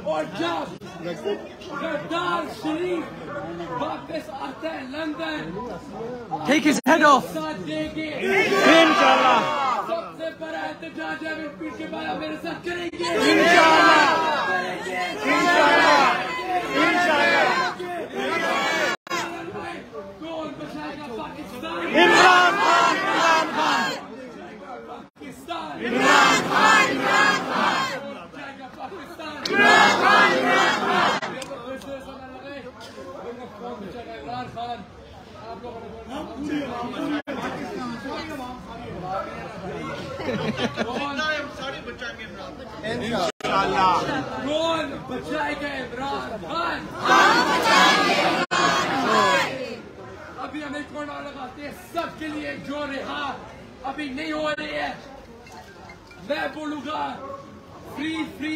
और जब गद्दार शरीफ वापस आता है London, Take his head off. इंशाल्लाह सबसे बड़ा एहतजाज है पीछे वाला मेरे साथ करेंगे इंशाल्लाह कौन बचाएगा पाकिस्तान? इमरान खान, इमरान खान, पाकिस्तान इमरान खान, इमरान खान, बचाएगा पाकिस्तान इमरान खान, इमरान खान। इमरान खान आप लोगों ने इंशाल्लाह कौन बचाएगा इमरान खान? अभी हम एक कोना लगाते हैं सबके लिए जो रिहा अभी नहीं हो रही है। मैं बोलूंगा फ्री फ्री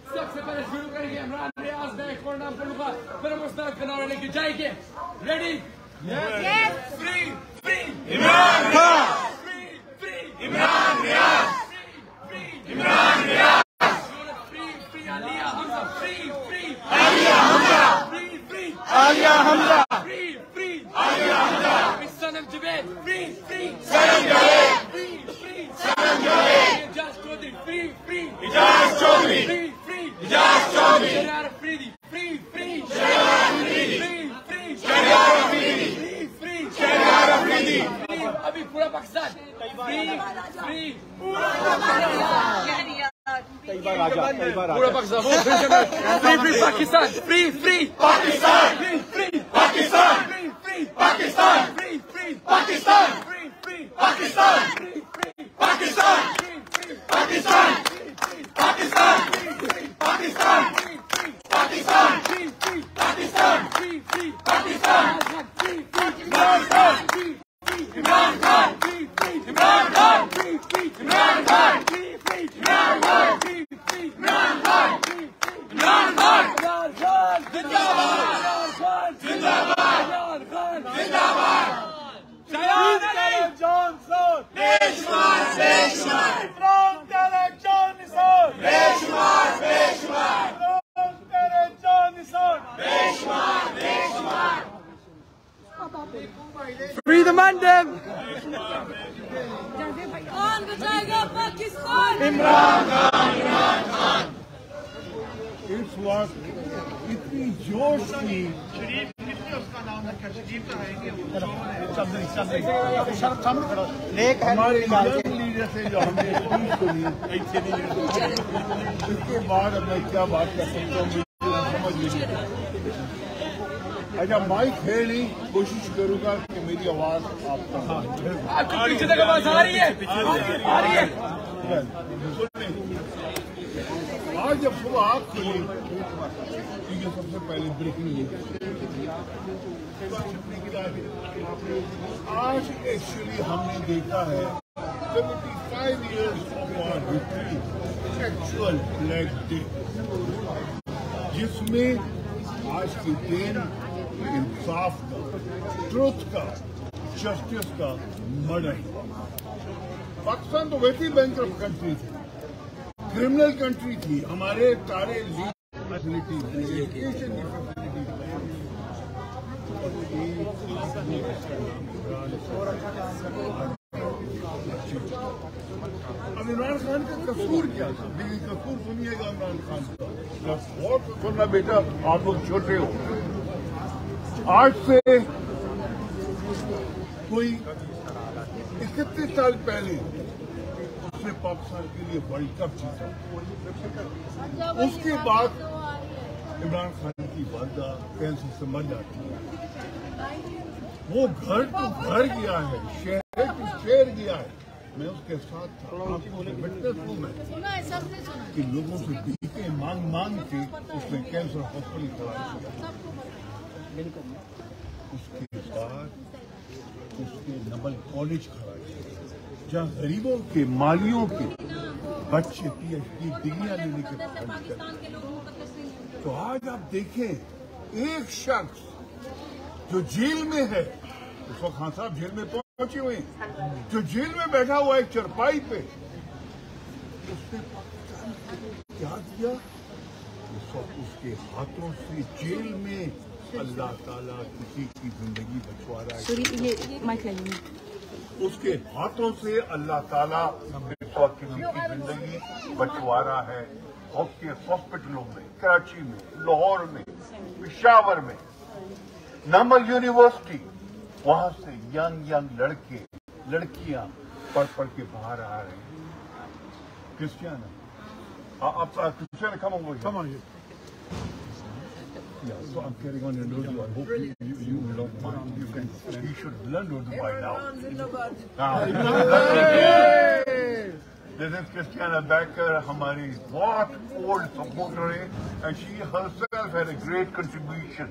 सबसे पहले शुरू करेंगे इमरान रियाज में एक कोना बोलूंगा फिर हम उस तरफ किनारे लेके जाएंगे। Ready? Free free Imran Khan, free free Imran Riaz, Imran Riaz, free free Aliya Hamza free free Aliya Hamza, free free Aliya Hamza, free free Aliya Hamza, Sanam Zubair free free Sanam Zubair, free free Sanam Zubair, Ijaz Chaudhry free free Ijaz Chaudhry, free free Ijaz Chaudhry, Sharar Afridi free free Sharar Afridi, free free Sharar Afridi, free free Sharar Afridi. अभी पूरा पाकिस्तान फ्री फ्री कई बार पूरा Pakistan free free Pakistan free free Pakistan, free free Pakistan, free free Pakistan, free free Pakistan, free free Pakistan, free free Pakistan, free free Pakistan, Pakistan, Pakistan Pakistan, free free Pakistan, free free Pakistan, free free Imran Khan, free free Imran Khan, free free Imran Khan, free free Imran Khan, free free Imran Khan, free free Imran Khan, free free Imran Khan, Imran Khan जिंदाबाद, इमरान खान जिंदाबाद, इमरान खान जिंदाबाद, Shayan Ali Johnson बेशुमार, बेशुमार, इमरान तेरे जान निसार बेशुमार, बेशुमार, इमरान तेरे जान निसार बेशुमार, बेशुमार। Free the mandem कौन बचाएगा पाकिस्तान? इमरान खान, इमरान खान। इस वक्त इतनी जोश की हमारे यंग लीडर से जो हमने स्पीच सुनी इसके बाद अब मैं क्या बात कर सकता हूँ मुझे समझ नहीं। अच्छा माइक है नहीं, कोशिश करूंगा कि मेरी आवाज आप तक आपको पीछे तक आवाज आ रही है आ रही है आज जब सुबह आग खुली ये सबसे पहले ब्रेकिंग न्यूज आज एक्चुअली हमने देखा है 75 years of our history actual black day जिसमें आज की दिन इंसाफ का, ट्रुथ का, जस्टिस का मर्डर। पाकिस्तान तो वैसे ही बैंकरप्ट कंट्री थी, क्रिमिनल कंट्री थी, हमारे सारे फैसिलिटी एजुकेशन की फैसिलिटी। अब इमरान खान का कसूर क्या था? लेकिन कसूर सुनिएगा इमरान खान का बहुत सुनना बेटा, आप लोग छोटे हो। आज से कोई 31 साल पहले उसने पाकिस्तान के लिए वर्ल्ड कप जीता। उसके बाद इमरान खान की वालदा कैंसर से मर जाती है। वो घर तो घर गया है, शहर तो शहर गया है। मैं उसके साथ था, आपको विटनेस हूँ मैं कि लोगों से टीके मांग मांग के उसने कैंसर हॉस्पिटल खड़ा किया। उसके बाद उसने नबल कॉलेज खड़ा किया जहाँ गरीबों के, मालियों के बच्चे PhD डिग्रियां लेने के बाद। तो आज आप देखें एक शख्स जो जेल में है, उस वक्त खान साहब जेल में पहुंची हुई, जो जेल में बैठा हुआ है चरपाई पे, उसने पाकिस्तान को क्या दिया? उसके हाथों से जेल में अल्लाह ताला किसी की जिंदगी बचवा रहा है। उसके हाथों से अल्लाह ताला किसी की जिंदगी बचवा रहा है। उसके हॉस्पिटलों में, कराची में, लाहौर में, पेशावर में, नमल यूनिवर्सिटी, वहां से यंग लड़के लड़कियां पढ़ के बाहर आ रहे हैं। क्रिश्चियन आप Christian come on here. Yeah, so I'm carrying on in Urdu. I hope you will not mind. You should learn Urdu by now. This is Christiana Becker, हमारी बहुत old supporter है, and she herself had a great contribution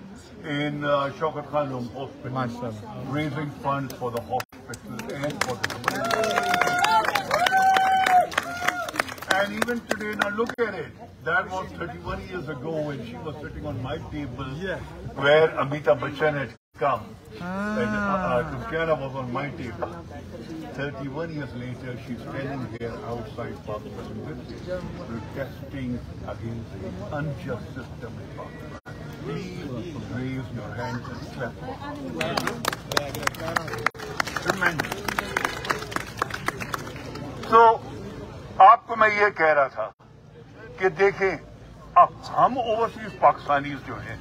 in Shaukat Khanum Hospital, raising funds for the hospital and for the community. And even today, now look at it. That was 31 years ago when she was sitting on my table, where Amitabh Bachchan had come. And Christiana was on my table. 31 years later, she's standing here outside Pakistan, protesting against the unjust system in Pakistan. Please raise your hands and clap. Tremendous. So, आपको मैं ये कह रहा था कि देखें, अब हम ओवरसीज पाकिस्तानीज जो हैं,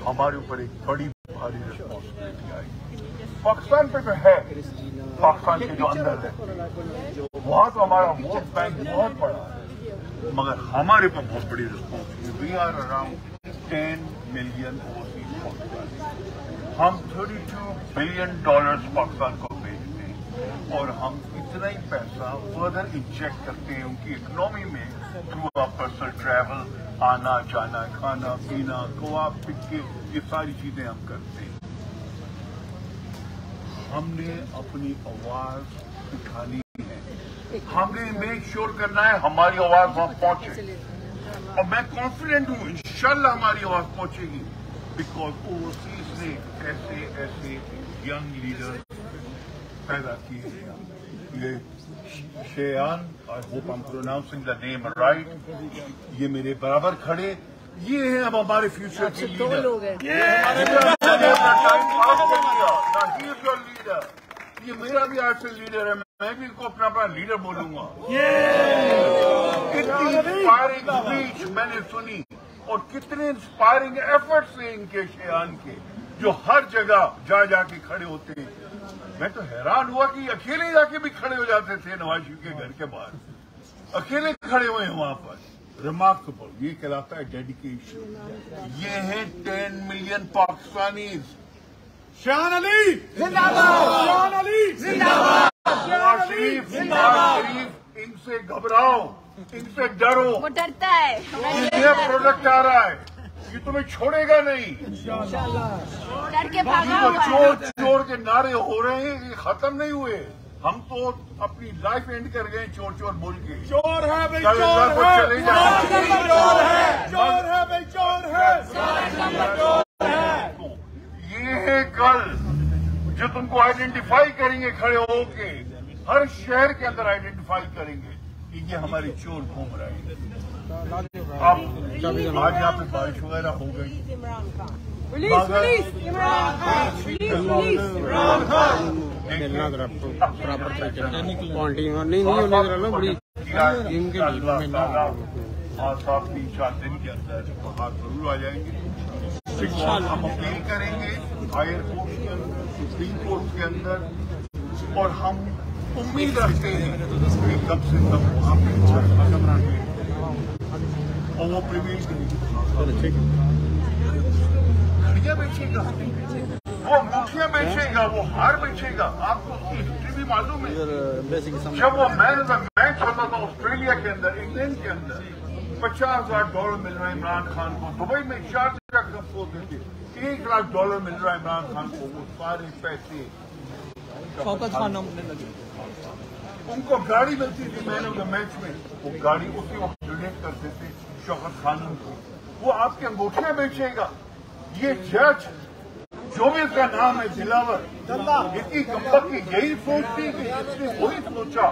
हमारे ऊपर एक बड़ी भारी रिस्पॉन्सिबिलिटी आएगी। पाकिस्तान पे जो है, पाकिस्तान के जो अंदर है, वहां तो हमारा वोट बैंक बहुत बड़ा है, मगर हमारे पर बहुत बड़ी responsibility. We are around 10 million overseas Pakistani. हम $32 बिलियन पाकिस्तान को भेजते हैं और हम इतना ही पैसा फर्दर इंजेक्ट करते हैं उनकी इकोनॉमी में थ्रू पर्सनल ट्रैवल, आना जाना, खाना पीना, गोवा पिक्के, ये सारी चीजें हम करते हैं। हमने अपनी आवाज उठानी है, हमने मेक श्योर करना है हमारी आवाज वहां पहुंचे, और मैं कॉन्फिडेंट हूं इंशाल्लाह हमारी आवाज पहुंचेगी, बिकॉज ओवरसीज ने ऐसे यंग लीडर पैदा किए हैं। ये Shayan, I hope I am pronouncing the name right, ये मेरे बराबर खड़े, ये हैं अब हमारे फ्यूचर के लीडर। ये मेरा भी आज से लीडर है, मैं भी इनको अपना लीडर बोलूंगा। कितनी इंस्पायरिंग स्पीच मैंने सुनी और कितने इंस्पायरिंग एफर्ट्स हैं इनके शेयान के, जो हर जगह जाके खड़े होते हैं। मैं तो हैरान हुआ कि अकेले जाके भी खड़े हो जाते थे नवाज शरीफ के घर के बाहर, अकेले खड़े हुए हैं वहां पर। रिमार्केबल, ये कहलाता है डेडिकेशन। ये है 10 मिलियन पाकिस्तानी। शान अली जिंदाबाद, शान अली जिंदाबाद, नवाज शरीफ जिंदाबाद। इनसे घबराओ, इनसे डरो, वो डरता है। ये प्रोडक्ट आ रहा है, ये तुम्हें छोड़ेगा नहीं। डर के भागा हुआ है। चोर के नारे हो रहे हैं, ये खत्म नहीं हुए। हम तो अपनी लाइफ एंड कर गए चोर बोल के। चोर है भाई, चोर है, चोर है, चोर है भाई, चोर है। ये है कल जो तुमको आइडेंटिफाई करेंगे, खड़े होके हर शहर के अंदर आइडेंटिफाई करेंगे कि ये हमारे चोर घूम रहे हैं। अब आज यहाँ पे बारिश वगैरह हो गई, साफ 3-4 दिन के अंदर बाहर जरूर आ जाएंगे। हम अपील करेंगे हायर कोर्ट के अंदर, सुप्रीम कोर्ट के अंदर, और हम उम्मीद रखते हैं कि कम से कम वहाँ पे और वो प्रिवेश घड़ियाँ बेचेगा, वो मुखिया बेचेगा, वो हार बेचेगा। आपको उसकी हिस्ट्री भी मालूम है। जब वो मैन ऑफ द मैच होता था ऑस्ट्रेलिया के अंदर, इंग्लैंड के अंदर, $50,000 मिल रहा है इमरान खान को। दुबई में 4 जगह होते थे, $1 लाख मिल रहा है इमरान खान को। वो सारे पैसे शौकत खान उनको गाड़ी मिलती थी मैन ऑफ द मैच में, वो गाड़ी उसी वक्त डोनेट करते थे शौकत खान को। वो आपके अंगूठियां बेचेगा। ये जज जो भी उसका नाम है दिलावर, इतनी कम्बक की यही सोचती कि इसने वही सोचा,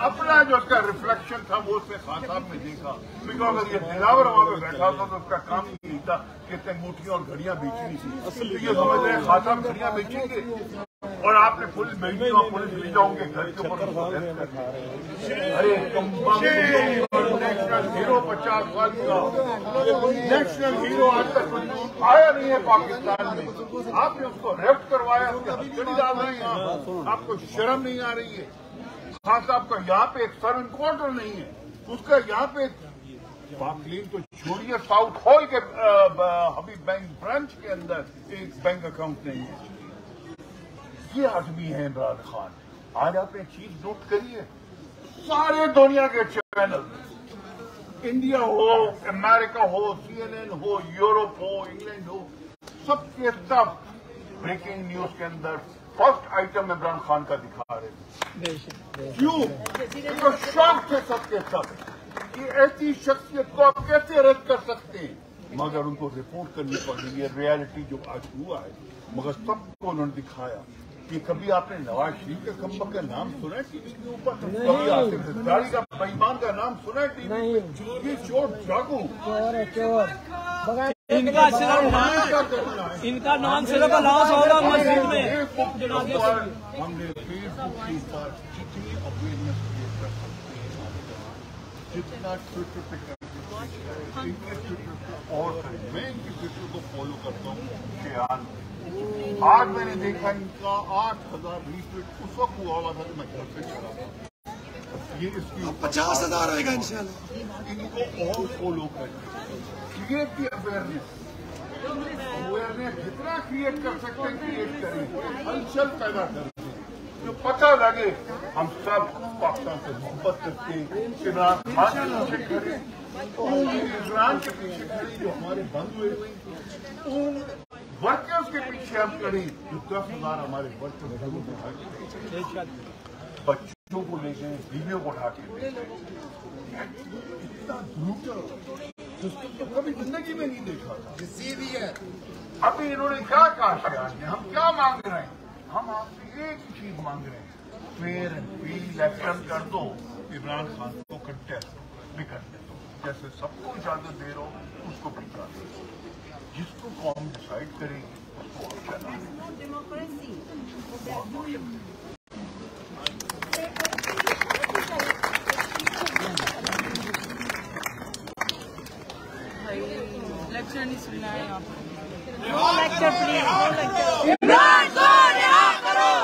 अपना जो उसका रिफ्लेक्शन था वो उसने खासा में देखा। बिकॉज अगर ये दिलावर वहां पे बैठा था तो उसका काम नहीं था कि इतने अंगूठियां और घड़ियां बेचनी थी, तो ये समझ रहे खासा में घड़ियां बेचेंगे और आपने पुलिस भेजी और पुलिस ले जाओगे घर के ऊपर। अरे नेशनल हीरो 50 साल का नेशनल हीरो आज तक आया नहीं है पाकिस्तान में, आपने उसको रेफ्ट करवाया, उसके डाल रहे हैं यहाँ, आपको शर्म नहीं आ रही है? खान साहब का यहाँ पे एक सर्व इनकाउंटर नहीं है, उसका यहाँ पे पाकलीन तो छोड़िए, साउथ हॉल के हबीब बैंक ब्रांच के अंदर एक बैंक अकाउंट नहीं है। ये आदमी है इमरान खान। आज आप एक चीज नोट करिए, सारे दुनिया के चैनल, इंडिया हो, अमेरिका हो, CNN हो, यूरोप हो, इंग्लैंड हो, सबके सब ब्रेकिंग न्यूज के अंदर फर्स्ट आइटम इमरान खान का दिखा रहे थे। क्यों? तो शौक थे सबके सब कि ऐसी शख्सियत को आप कैसे रद्द कर सकते हैं, मगर उनको रिपोर्ट करनी पड़ी। ये रियलिटी जो आज हुआ है, मगर सबको उन्होंने दिखाया कि कभी आपने नवाज शरीफ के खम्बक का नाम सुना है टीवी के ऊपर, कभी आसिफ जरदारी का बेईमान का नाम सुना है टीवी पे? ये चोर डाकू, इनका नाम सिर्फ अनाउंस होगा मस्जिद में। हमने फेसबुक के ऊपर जितनी अवेयरनेस क्रिएट कर सकते हैं, जितना ट्विटर पे कर सकते हैं, इनके ट्विटर पे और करें। मैं इनके ट्विटर को फॉलो करता हूँ शेयान। आज मैंने देखा इनका 8000 रीट्वीट उस वक्त हुआ था जब मैं घर से चला था। ये इसकी 50,000 आएगा इंशाल्लाह। इनको और फॉलो करें, क्रिएट की अवेयरनेस जितना क्रिएट कर सकते हैं क्रिएट करें, हलचल पैदा करते हैं, जो पता लगे हम सब पाकिस्तान से मोहब्बत करते हैं। इमरान खान के पीछे खड़े, इमरान के पीछे खड़े जो हमारे बंद हुए उन वर्कर्स के पीछे हम खड़े, जो 10,000 हमारे वर्कर्स बच्चों को ले गए, बीवियों को उठा के ले गए। इतना ब्रूटल सिस्टम तो कभी जिंदगी में नहीं देखा था। अभी इन्होंने क्या कहा, हम क्या मांग रहे हैं? हम आपसे एक ही चीज मांग रहे हैं, फेयर एंड फ्री इलेक्शन कर दो, इमरान खान को कंटेस्ट भी करने दो, जैसे सबको इजाजत दे रहे हो उसको भी इजाजत दो, जिसको कौम डिसाइड करेगी उसको चला। लेक्चर नहीं सुनना है यहाँ पर। लेक्चर प्लीज, इमरान को रिहा करो,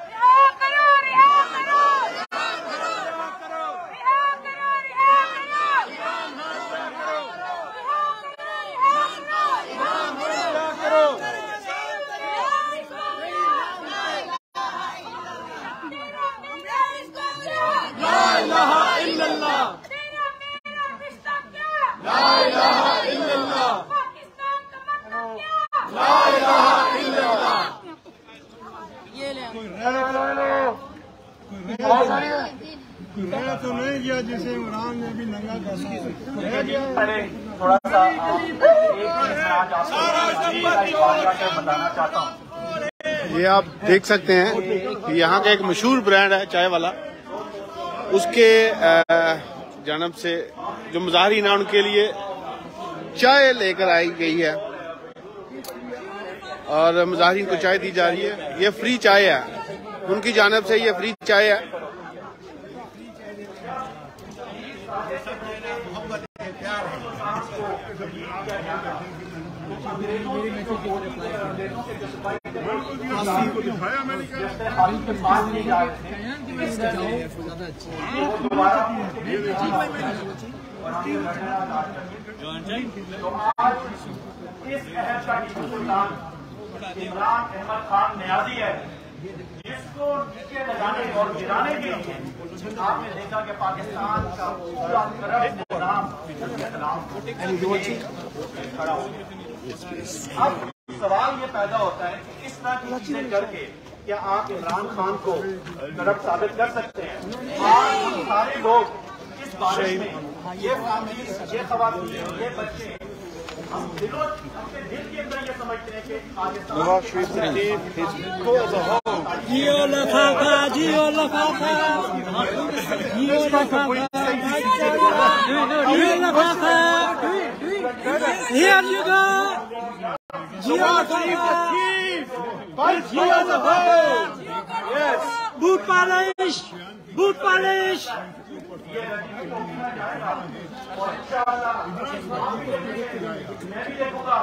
रिहा करो, रिहा करो, रिहा करो, रिहा करो, रिहा करो, ला इलाहा इल्लल्लाह, ला इलाहा इल्लल्लाह, ला इलाहा इल्लल्लाह। ये ले तो नहीं किया जिसे इमरान ने भी नंगा कर अरे थोड़ा सा बताना चाहता हूँ। ये आप देख सकते हैं कि यहाँ का एक मशहूर ब्रांड है चाय वाला, उसके जानब से जो मुजाहिरीन हैं उनके लिए चाय लेकर आई गई है और मुजाहिरीन को चाय दी जा रही है। ये फ्री चाय है, उनकी जानब से ये फ्री चाय है। दिखाया मैंने इमरान अहमद खान न्याजी है, जिसको नीचे लगाने और गिराने के लिए आपने देखा कि पाकिस्तान का पूरा करप्ट निजाम खड़ा हो गया। अब सवाल ये पैदा होता है कि इस तरह की चीजें करके क्या आप इमरान खान को करप्ट साबित कर सकते हैं? आज हम सारे लोग इस बारे में, ये फैमिली, ये खवातीन, ये बच्चे हम अपने दिल के अंदर ये समझते हैं कि आगे Nawaz Sharif received his people as a whole. Jio लफाफा Jio लफाफा Jio लफाफा Jio लफाफा Here you go Jio लफाफा Jio लफाफा Yes boot polish और इंशाअल्लाह मैं भी देखूंगा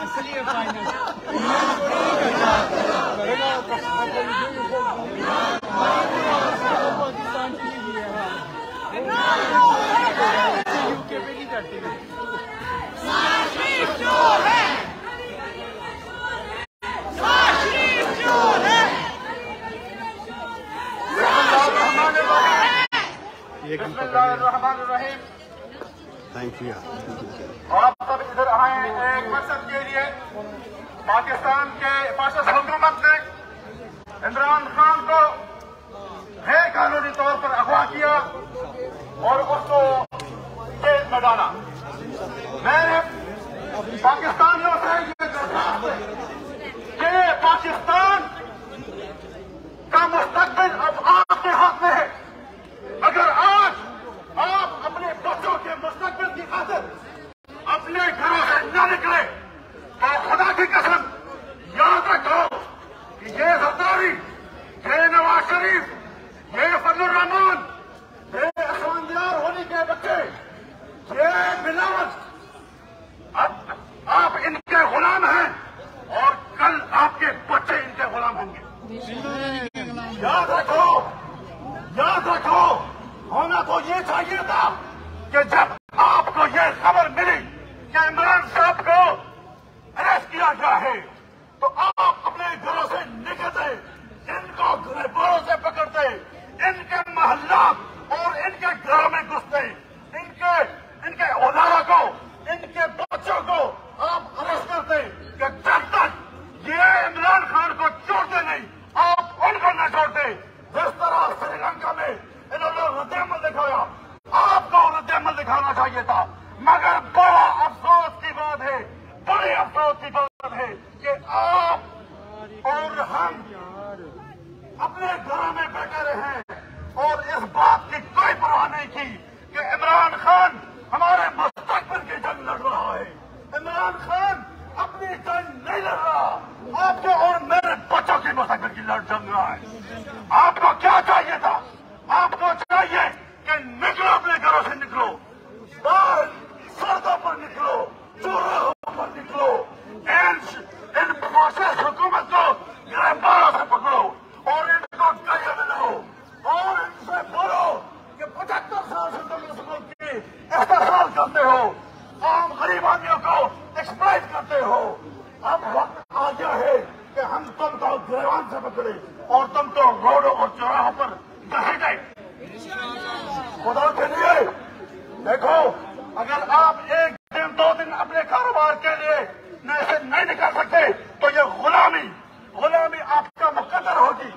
इसलिए फाइनल यूके पे नहीं करती थैंक यू। आप सब इधर आए एक मकसद के लिए। पाकिस्तान के फासिस्ट हुकूमत ने इमरान खान को गैर कानूनी तौर पर अगवा किया और उसको जेल में डाला। मैंने पाकिस्तानियों से ये दरख्वास्त है कि पाकिस्तान का मुस्तकबिल अब आपके हाथ में है। अगर आज आप अपने बच्चों के मुस्तकबिल की खातिर अपने घरों से न निकले तो खुदा की कसम याद रखो कि ये जरदारी, ये नवाज शरीफ, ये फजलुर रहमान, ये असवांदियार होली के बच्चे, ये बिलावल, अब आप इनके गुलाम हैं और कल आपके बच्चे इनके गुलाम होंगे। याद रखो होना तो ये चाहिए था कि जब आपको ये खबर मिली कि इमरान साहब को अरेस्ट किया गया है तो आप अपने घरों से निकलते, इनको गिरफ्तारों से पकड़ते, इनके मोहल्ला और इनके घरों में घुसते, इनके औलादा को, इनके बच्चों को आप अरेस्ट करते कि जब तक ये इमरान खान को छोड़ते नहीं आप उनको न छोड़ते। जिस तरह श्रीलंका में इन्होंने रद्द-ए-अमल दिखाया, आपको रद्द-ए-अमल दिखाना चाहिए था। मगर बड़ा अफसोस की बात है, बड़े अफसोस की बात है कि आप और हम अपने घरों में बैठे रहे और इस बात की कोई परवाह नहीं की कि इमरान खान हमारे मुस्तकबिल की जंग लड़ रहा है। इमरान खान अपनी जंग नहीं लड़ रहा, आपके और मेरे बच्चों की मुस्तकबिल की जंग रहा है। आपको क्या चाहिए था? आपको चाहिए कि निकलो, अपने घरों से निकलो, बाहर सड़कों पर निकलो, चौराहों पर निकलो, इन फासिस्ट हुकूमत को गिरफ्तारों से पकड़ो और इनको कहीं में लाओ और इनसे बोलो कि 75 साल से तुम इस मुल्क की एहतसाब करते हो, आम गरीब आदमियों को एक्सप्लॉइट करते हो। अब वक्त आ गया है कि हम तुमको गिरफ्तार से पकड़े और तुमको रोडों और चौराहों पर घसीटे। खुदा के लिए देखो, अगर आप एक दिन 2 दिन अपने कारोबार के लिए से नहीं निकल सकते तो ये गुलामी आपका मुकद्दर होगी,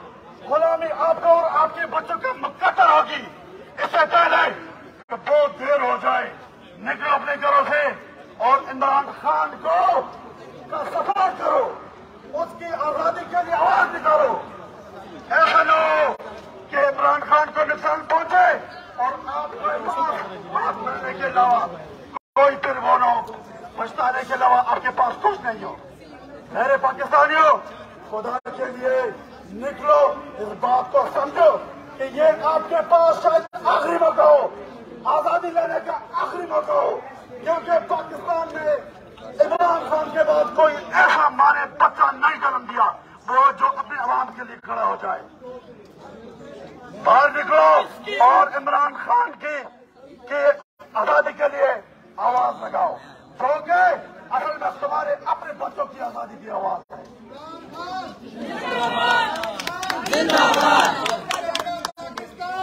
गुलामी आपको और आपके बच्चों का मुकद्दर होगी। इससे पहले कि बहुत देर हो जाए, निकलो अपने घरों से और इमरान खान को का सपोर्ट करो, उसकी आजादी के लिए आवाज निकालो। ऐसा न हो कि इमरान खान को नुकसान पहुंचे और आपको बात करने के अलावा कोई तिरवानो पछताने के अलावा आपके पास कुछ नहीं हो। मेरे पाकिस्तानियों, खुदा के लिए निकलो, इस बात को समझो कि ये आपके पास शायद आखिरी मौका हो, आजादी लेने का आखिरी मौका हो, क्योंकि पाकिस्तान ने इमरान खान के बाद कोई ऐसा माने बच्चा नहीं जन्म दिया वो जो अपने आवाम के लिए खड़ा हो जाए। बाहर निकलो और इमरान खान की आजादी के लिए आवाज लगाओ, क्योंकि असल में तुम्हारे अपने बच्चों की आजादी की आवाज है।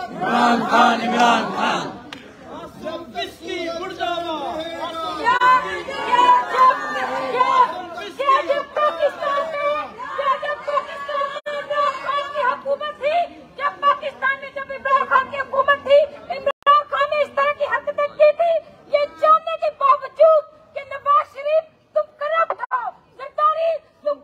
इमरान खान, इमरान खान। तुम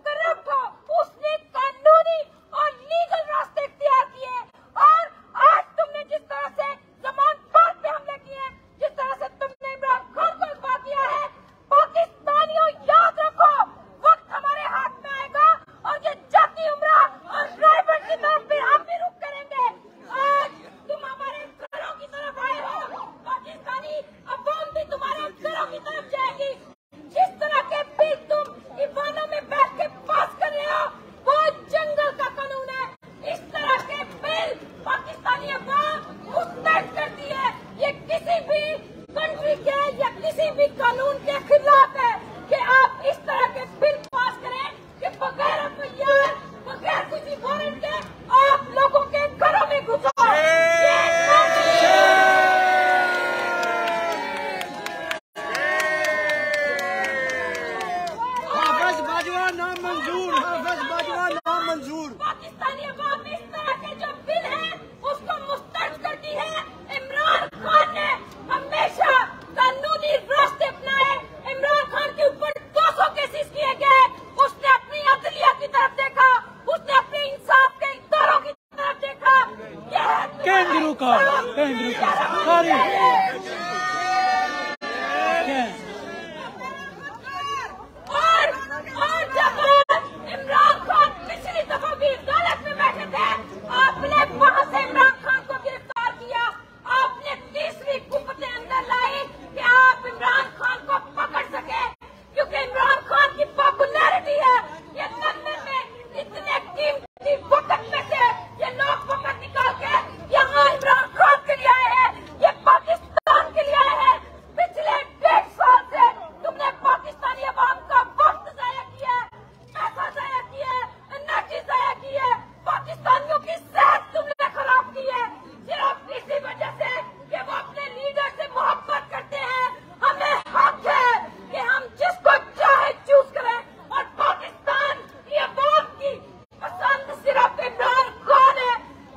नामंजूर, हाफिज बाजवा नामंजूर। पाकिस्तानी अवाम में इस तरह के जो बिल है उसको मुस्तरद करती है। इमरान खान ने हमेशा कानूनी रास्ते अपनाए। इमरान खान के ऊपर 200 केसेस किए गए। उसने अपनी अदलिया की तरफ देखा, उसने अपने इंसाफ के इदारों की तरफ देखा। केंद्र का सारी और जब इमरान खान पिछली दफा भी अदालत में बैठे थे, आपने वहां से इमरान खान को गिरफ्तार किया। आपने 30वीं कुव्वतें अंदर लाई कि आप इमरान खान को पकड़ सके, क्योंकि इमरान खान की पॉपुलैरिटी है। ये लंदन में इतने कीमती वक्त में से ये लोग वक्त निकाल के यहाँ इमरान खान के लिए आए हैं, ये पाकिस्तान के लिए आए हैं। पिछले 1.5 साल से तुमने पाकिस्तानी अवाम का वक्त जाया किया, पैसा जाया किया, एनर्जी जाया की है, पाकिस्तानियों की सेहत तुमने खराब की है, सिर्फ इसी वजह से कि वो अपने लीडर से मोहब्बत करते हैं। हमें हक है कि हम जिसको चाहे चूज करें, और पाकिस्तान की अवाम की पसंद सिर्फ इमरान खान है।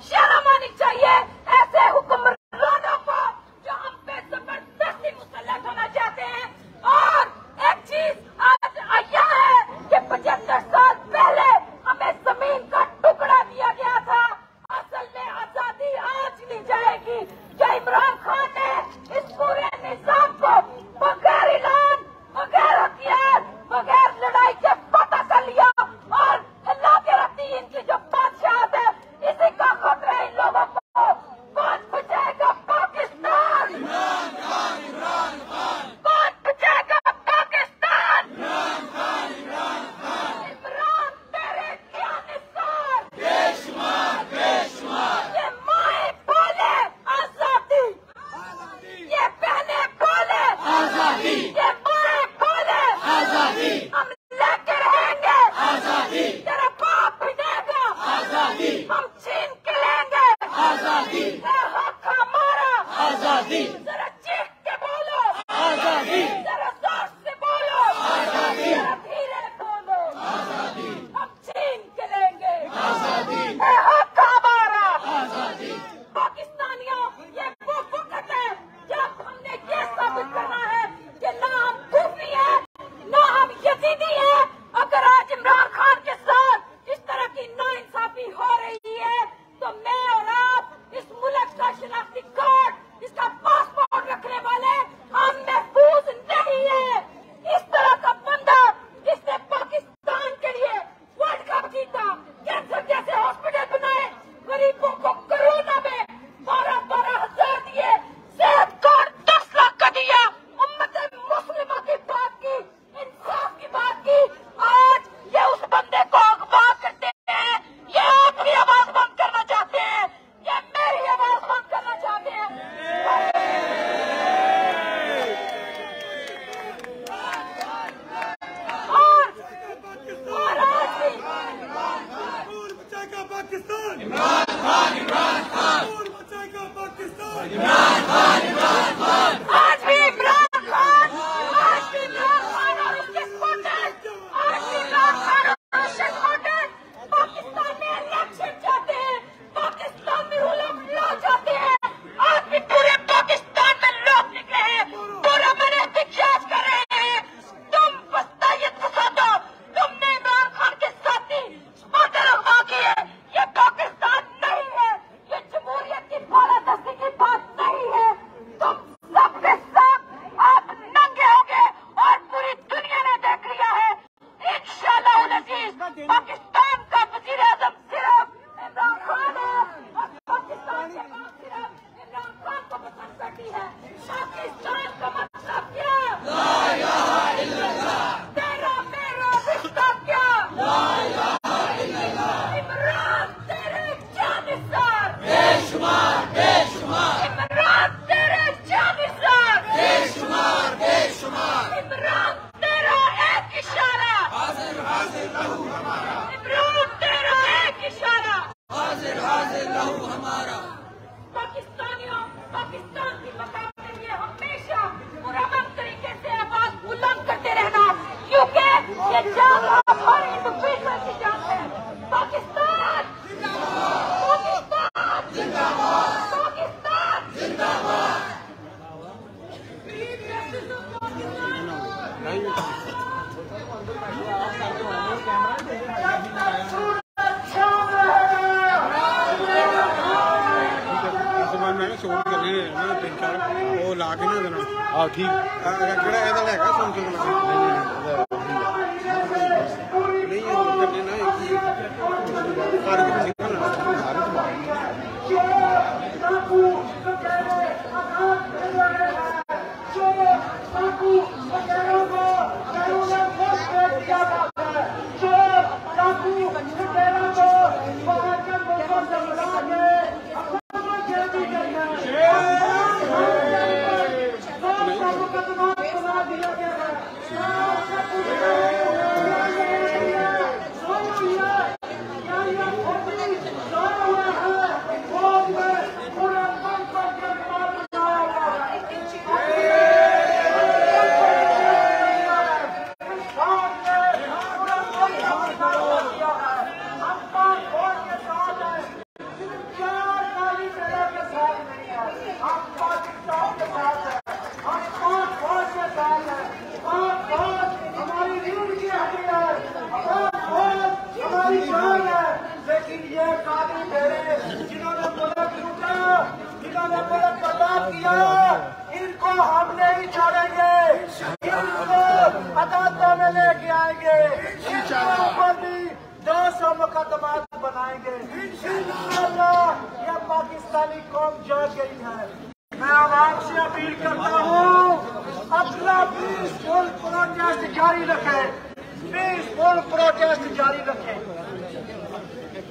शर्म आनी चाहिए ऐसे हुक्मरानों को जो हम पे जबरदस्ती मुसल्लत होना चाहते हैं। और एक चीज आज आया है कि 75 साल पहले हमें जमीन का टुकड़ा दिया गया था। असल में आजादी आज ली जाएगी। जो इमरान खान ने इस पूरे निजाम को बगैर ऐलान, बगैर हथियार, बगैर लड़ाई के फतह कर लिया और हिला के रख दी। इनकी जो बादशाहत है, इसी का खतरा है इन लोगों को। कौन बचाएगा पाकिस्तान? कौन बचाएगा पाकिस्तान? इमरान तेरे क्या निसार? ये माए बोले आजादी, ये बहने बोले आजादी, ये माए बोले आजादी, हम लेके रहेंगे आजादी। तेरा बाप भी देगा आजादी, हम छीन के लेंगे आजादी। तेरा हक हमारा आजादी, जरा चीख के बोलो आजादी, जरा जोर से बोलो आजादी, जरा धीरे बोलो आजादी, हम छीन के लेंगे आजादी। तेरा हक हमारा आजादी। पाकिस्तानियों, ये वो वक्त है जब हमने ये साबित करना है कि ना हम खूफी है, ना हम यजीदी है। अगर आज इमरान खान के साथ इस तरह की नाइंसाफी हो रही है, तो मैं और आप इस मुल्क का शनाख्ती कार्ड, इसका पासपोर्ट रखने वाले हम महफूज नहीं है। इस तरह का बंदा जिसने पाकिस्तान के लिए वर्ल्ड कप जीता, कैंसर जैसे हॉस्पिटल बनाए, गरीबों को कोरोना में 12-12 हजार दिए, सेहत कार्ड 10 लाख का दिया, उम्मत मुस्लिमा की बात की, इंसाफ की बात की। आज ये उस बंदे को अगवा करते हैं। ये आपकी आवाज बंद करना चाहते हैं, ये मेरी आवाज बंद करना चाहते हैं। और आज भी बचाएगा पाकिस्तान, बचाएगा पाकिस्तान। आज भी इमरान खान, आज भी इमरान खान और उसके सपोर्टर्स, आज भी इमरान खान और उसके सपोर्टर्स पाकिस्तान में इलेक्शन चाहते हैं, पाकिस्तान में रूल ऑफ लॉ चाहते हैं। आज भी पूरे पाकिस्तान में लोग निकले हैं, पूरा मैंने एहतजाज कर रहे हैं। तुम बताइए दो, तुमने इमरान खान के साथी सपोर्टर अगवा किए। ये पाकिस्तान नहीं है, ये जमहूरियत की बालादस्ती की बात नहीं है। तुम सब के सब आप नंगे होगे और पूरी दुनिया ने देख लिया है। इंशाअल्लाह अज़ीज, पाकिस्तान का वज़ीर आज़म सिर्फ इमरान खान है और पाकिस्तान की अवाम सिर्फ इमरान खान को पसंद करती है। पाकिस्तान का मतलब क्या? ला इलाहा इल्लल्लाह। तेरा मेरा रिश्ता क्या? ला इलाहा इल्लल्लाह। इमरान तेरे जानिसार बेशुमार, बेशुमार। इमरान तेरे जानिसार बेशुमार, बेशुमार। इमरान तेरा एक इशारा हाजिर हाजिर लहू हमारा। इमरान तेरा एक इशारा हाजिर हाजिर लहू हमारा। पाकिस्तानियों, पाकिस्तान की बका के लिए हमेशा पुरअमन तरीके से आवाज बुलंद करते रहना, क्योंकि ये जंग हमारी हाँ ठीक इनको हम नहीं छोड़ेंगे, इनको अदालतों में लेके आएंगे, इनके ऊपर भी 200 मुकदमा बनाएंगे। इंशाअल्लाह यह पाकिस्तानी कौम जाग गई है। मैं आवाम से अपील करता हूँ, अपना पीसफुल प्रोटेस्ट जारी रखें, पीसफुल प्रोटेस्ट जारी रखें।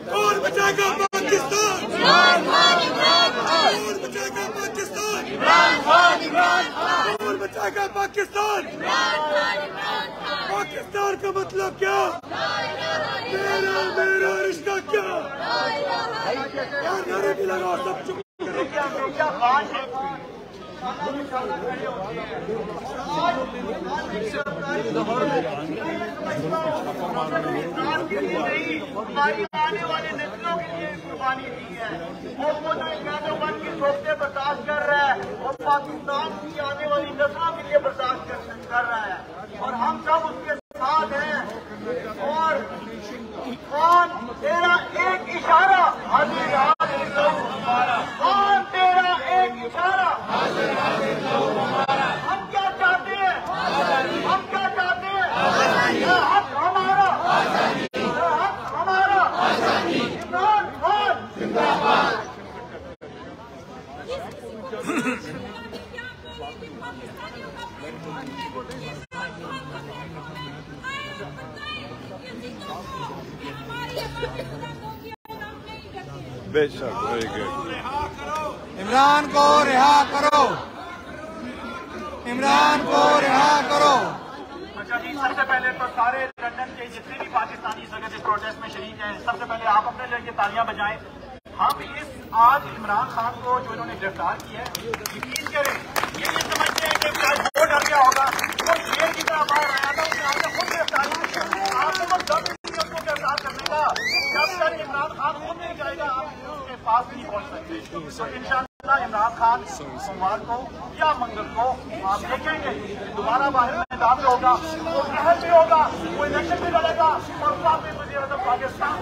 कौन बचाएगा पाकिस्तान? इमरान खान, इमरान खान। कौन बचाएगा पाकिस्तान? इमरान खान, इमरान खान। कौन बचाएगा पाकिस्तान? इमरान खान, इमरान खान। पाकिस्तान का मतलब क्या? मेरा मेरा रिश्ता क्या? यार नारे भी लगाओ, सब चुप। हमारी आने वाले नस्लों के लिए कुर्बानी दी है और वो जो वन की सोचते बर्दाश्त कर रहा है और पाकिस्तान की आने वाली नस्लों के लिए बर्दाश्त कर रहा है और हम सब उसके साथ हैं। और कौन तेरा एक इशारा हाजिर हमारा, कौन तेरा एक इशारा हम क्या चाहते हैं, हम क्या चाहते हैं? यह हक हमारा, यह हक हमारा। इमरान खान जिंदाबाद। बेशक, वेरी गुड। इमरान को रिहा करो, इमरान को रिहा करो। अच्छा जी, सबसे पहले तो सारे लंदन के जितने भी पाकिस्तानी इस वजह से प्रोटेस्ट में शरीक हैं, सबसे पहले आप अपने लिए तालियां बजाएं। हम इस आज इमरान खान को जो इन्होंने गिरफ्तार किया है, यकीन करें ये समझते हैं कि शायद वो डर गया होगा, वो शेर की तरह बाहर आया था, उसने आपने खुद गिरफ्तार किया। आपको तो डर नहीं है उसको गिरफ्तार करने का। जब तक इमरान खान खुद नहीं जाएगा आप उसके पास नहीं पहुंच सकते। तो इंशाअल्लाह इमरान खान सोमवार को या मंगल को आप देखेंगे दोबारा बाहर मैदान में होगा, वो महल भी होगा, वो इलेक्शन भी लड़ेगा और वापस वज़ीर-ए-आज़म पाकिस्तान।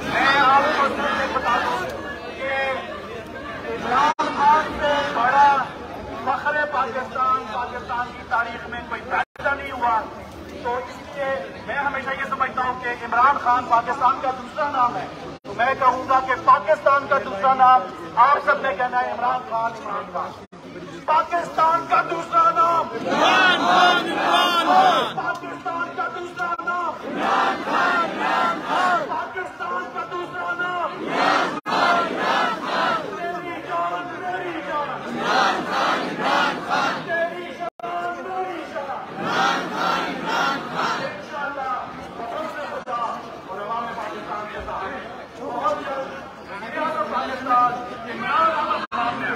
मैं आपको बता दूं कि इमरान खान से बड़ा फख्र पाकिस्तान की तारीख में कोई पैदा नहीं हुआ। तो इसलिए मैं हमेशा ये समझता हूँ कि इमरान खान पाकिस्तान का दूसरा नाम है। तो मैं कहूँगा कि पाकिस्तान का दूसरा नाम आप सबने कहना है इमरान खान, इमरान खान। पाकिस्तान का दूसरा नाम इमरान खान, इमरान खान। पाकिस्तान का दूसरा नाम इमरान खान, इमरान खान। पाकिस्तान का दूसरा नाम इमरान खान, इमरान खान। मेरी जान, मेरी जान इमरान खान, इमरान खान। तेरी जान, मेरी जान इमरान खान, इमरान खान। इंशाअल्लाह खुदा और अवाम पाकिस्तान के साथ बहुत जल्द पाकिस्तान इमरान खान ने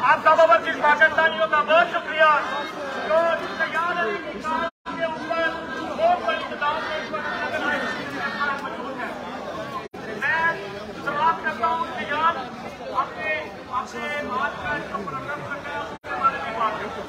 आप सब बच्चे पाकिस्तानियों का बहुत शुक्रिया जो तैयार है के ऊपर बहुत बड़ी किताब मौजूद है। मैं सवाल करता हूँ तैयार अपने आज का जो प्रोग्राम करना है उसके बारे में बात करता हूँ।